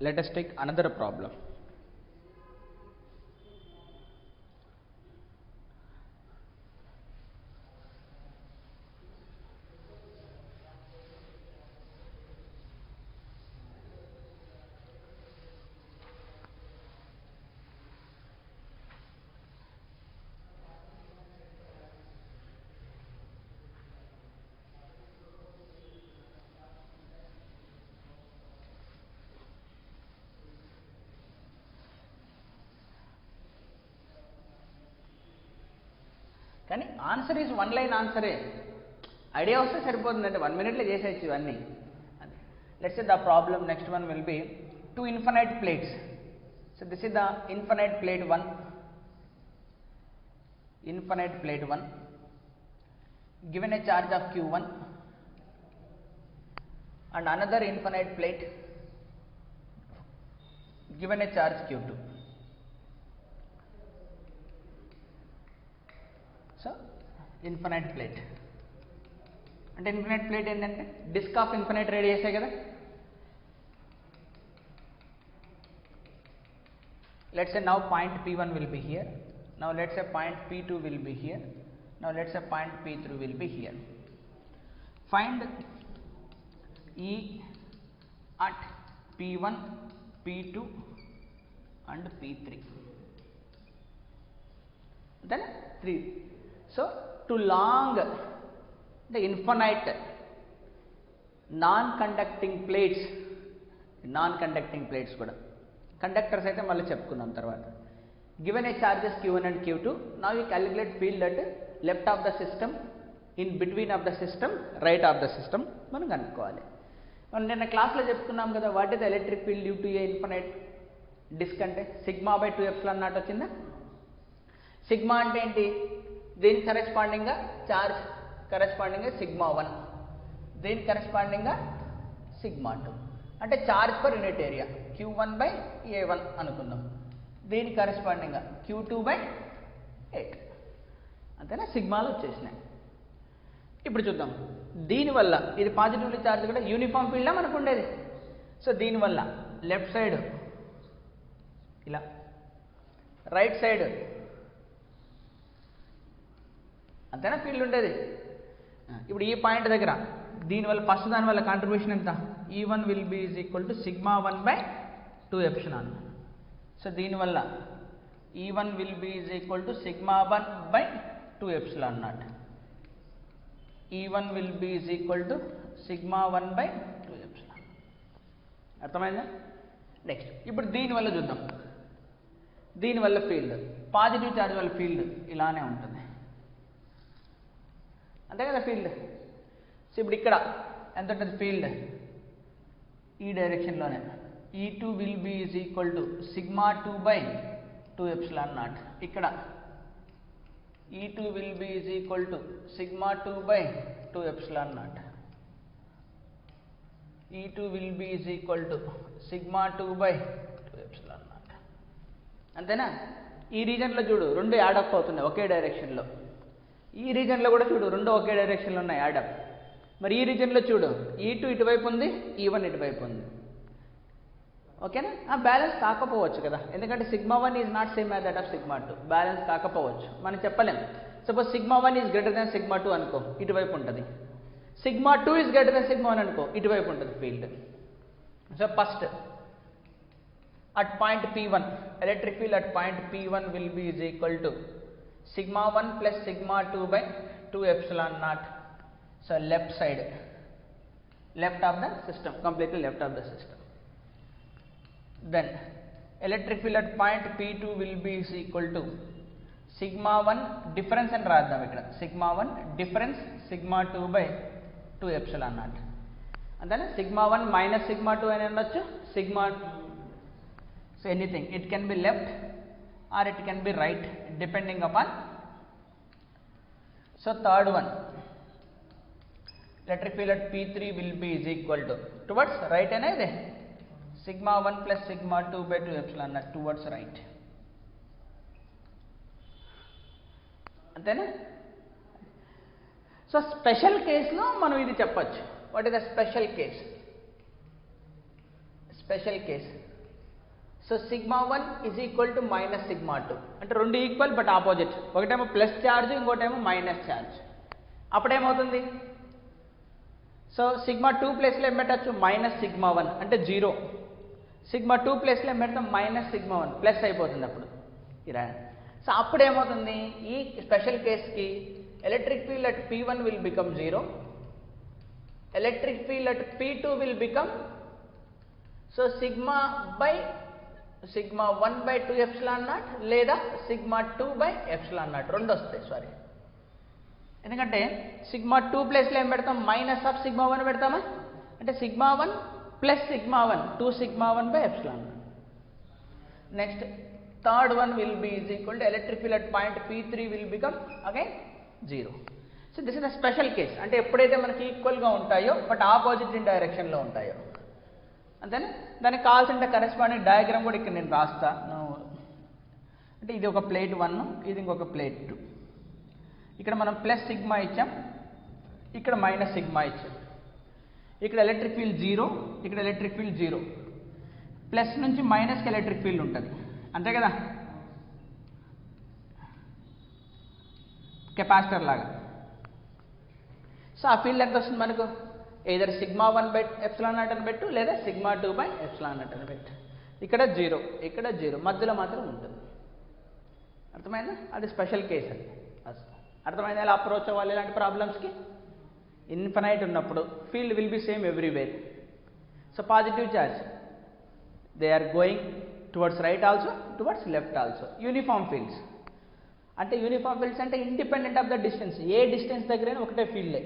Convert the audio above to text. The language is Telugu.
Let us take another problem. కానీ ఆన్సర్ ఈజ్ వన్ లైన్ ఆన్సరే. ఐడియా వస్తే సరిపోతుందండి, 1 minute చేసేయచ్చు ఇవన్నీ. Let's say the problem next one will be 2 infinite plates. So this is the infinite plate 1, infinite plate 1 given a charge of q1 and another infinite plate given a charge q2. So infinite plate అంటే ఇన్ఫినైట్ ప్లేట్ ఏంటంటే డిస్క్ ఆఫ్ ఇన్ఫినైట్ రేడియసే కదా. Let's say now point p1 will be here, now let's say point p2 will be here, now let's say point p3 will be here. Find E at p1, p2 and p3, then 3. So to long the infinite non-conducting plates కూడా కండక్టర్స్ అయితే మళ్ళీ చెప్పుకుందాం తర్వాత. Given a charges q1 and q2, now you calculate field at left of the system, in between of the system, right of the system మనం కనుక్కోవాలి. మనం నిన్న క్లాస్లో చెప్పుకున్నాం కదా, what is electric field due to a infinite disc అంటే సిగ్మా బై 2ε నాట్ వచ్చిందా. సిగ్మా అంటే ఏంటి, దీని కరెస్పాండింగ్గా చార్జ్ కరెస్పాండింగ్గా సిగ్మా 1, దీని కరెస్పాండింగ్గా సిగ్మా 2 అంటే charge per unit area q1 by a1 అనుకుందాం, దీని కరెస్పాండింగ్గా q2 బై 8. అంతేనా, సిగ్మాలు వచ్చేసినాయి. ఇప్పుడు చూద్దాం దీనివల్ల ఇది పాజిటివ్లీ చార్జ్ కూడా యూనిఫామ్ ఫీల్డ్లా మనకు ఉండేది. సో దీనివల్ల లెఫ్ట్ సైడ్ ఇలా, రైట్ సైడ్ అంతేనా ఫీల్డ్ ఉండేది. ఇప్పుడు ఈ పాయింట్ దగ్గర దీనివల్ల ఫస్ట్ దానివల్ల కాంట్రిబ్యూషన్ ఎంత, E1 will be is equal to sigma 1 by 2ε. So దీనివల్ల E1 will be is equal to sigma 1 by 2ε0. E1 will be is equal to sigma 1 by 2ε. అర్థమైందా. నెక్స్ట్ ఇప్పుడు దీనివల్ల చూద్దాం. దీనివల్ల ఫీల్డ్ పాజిటివ్ చార్జ్ వల్ల ఫీల్డ్ ఇలానే ఉంటుంది, అంతే కదా ఫీల్డ్. సో ఇప్పుడు ఇక్కడ ఎంత ఉంటుంది ఫీల్డ్, ఈ డైరెక్షన్లోనే E2 will be is equal to sigma 2 by 2ε0. ఇక్కడ E2 will be is equal to sigma 2 by 2ε0. E2 will be is equal to sigma 2 by 2ε0. అంతేనా. ఈ రీజన్లో చూడు రెండు యాడప్ అవుతున్నాయి ఒకే డైరెక్షన్లో, ఈ రీజన్లో కూడా చూడు రెండు ఒకే డైరెక్షన్లో ఉన్నాయి యాడప్. మరి ఈ రీజన్లో చూడు E2 ఇటువైపు ఉంది, E1 ఇటువైపు ఉంది. ఓకేనా. బ్యాలెన్స్ కాకపోవచ్చు కదా, ఎందుకంటే sigma 1 is not same as that of sigma 2. Balance కాకపోవచ్చు, మనం చెప్పలేం. Suppose sigma 1 is greater than sigma 2 అనుకో, ఇటువైపు ఉంటుంది. Sigma 2 is greater than sigma 1 అనుకో, ఇటువైపు ఉంటుంది field. So first at point p1, electric field at point p1 will be is equal to sigma 1 plus sigma 2 by 2ε0. So left side, left of the system, completely left of the system. Then electric field at point p2 will be is equal to sigma 1 difference and రాద్దాం ఇక్కడ, sigma 1 difference sigma 2 by 2ε0. అంతేనా. sigma 1 minus sigma 2 అని ఉండొచ్చు, sigma, so anything, it can be left or it can be right depending upon. So third one, electric field at p3 will be is equal to towards right అనేది sigma 1 plus sigma 2 by 2ε0 towards right. అంతేనా. సో స్పెషల్ కేసులో మనం ఇది చెప్పచ్చు. What is the special case? Special case. So sigma 1 is equal to minus sigma 2 అంటే రెండు ఈక్వల్ బట్ ఆపోజిట్. ఒకటేమో ప్లస్ ఛార్జ్, ఇంకోటేమో మైనస్ ఛార్జ్. అప్పుడేమవుతుంది? సో సిగ్మా 2 ప్లేస్లో ఏం పెట్టచ్చు? మైనస్ సిగ్మా 1 అంటే 0. సిగ్మా 2 ప్లేస్లో ఏం పెడతాం? మైనస్ సిగ్మా 1 ప్లస్ అయిపోతుంది అప్పుడు ఇలా. సో అప్పుడు ఏమవుతుంది? ఈ స్పెషల్ కేస్కి electric field at P1 will become 0, electric field at P2 will become so sigma 1/2 epsilon naught లేదా సిగ్మా 2/ε0 రెండు వస్తాయి. సారీ, ఎందుకంటే సిగ్మా 2 ప్లేస్లో ఏం పెడతాం? మైనస్ ఆఫ్ సిగ్మా 1 పెడతామా? అంటే sigma 1 plus sigma 1 2 sigma 1/ε0. Next third one will be is equal to electric field at point P3 will become again 0. So this is the special case. అంటే ఎప్పుడైతే మనకి ఈక్వల్గా ఉంటాయో బట్ ఆపోజిట్ ఇన్ డైరెక్షన్లో ఉంటాయో అంతేనా. దానికి కావాల్సిన కరెస్పాండింగ్ డయాగ్రామ్ కూడా ఇక్కడ నేను రాస్తాను. అంటే ఇది ఒక ప్లేట్ 1, ఇది ఇంకొక ప్లేట్ 2. ఇక్కడ మనం ప్లస్ సిగ్మా ఇచ్చాం, ఇక్కడ మైనస్ సిగ్మా ఇచ్చాం. ఇక్కడ ఎలక్ట్రిక్ ఫీల్డ్ 0, ఇక్కడ ఎలక్ట్రిక్ ఫీల్డ్ 0. ప్లస్ నుంచి మైనస్కి ఎలక్ట్రిక్ ఫీల్డ్ ఉంటుంది అంతే కదా, కెపాసిటర్ లాగా. సో ఆ ఫీల్డ్ ఎంత వస్తుంది మనకు? ఏదర్ సిగ్మా 1/ε0 అని పెట్టు లేదా సిగ్మా 2/ε0 అని పెట్టు. ఇక్కడ 0, ఇక్కడ 0, మధ్యలో మాత్రం ఉంటుంది. అర్థమైందా? అది స్పెషల్ కేస్ అది. అర్థమైందా ఎలా అప్రోచ్ అవ్వాలి ఇలాంటి ప్రాబ్లమ్స్కి? ఇన్ఫినైట్ ఉన్నప్పుడు field will be same everywhere. So positive charge they are going towards right also, towards left also. Uniform fields అంటే ఇండిపెండెంట్ ఆఫ్ ద డిస్టెన్స్. ఏ డిస్టెన్స్ దగ్గరైనా ఒకటే ఫీల్డే.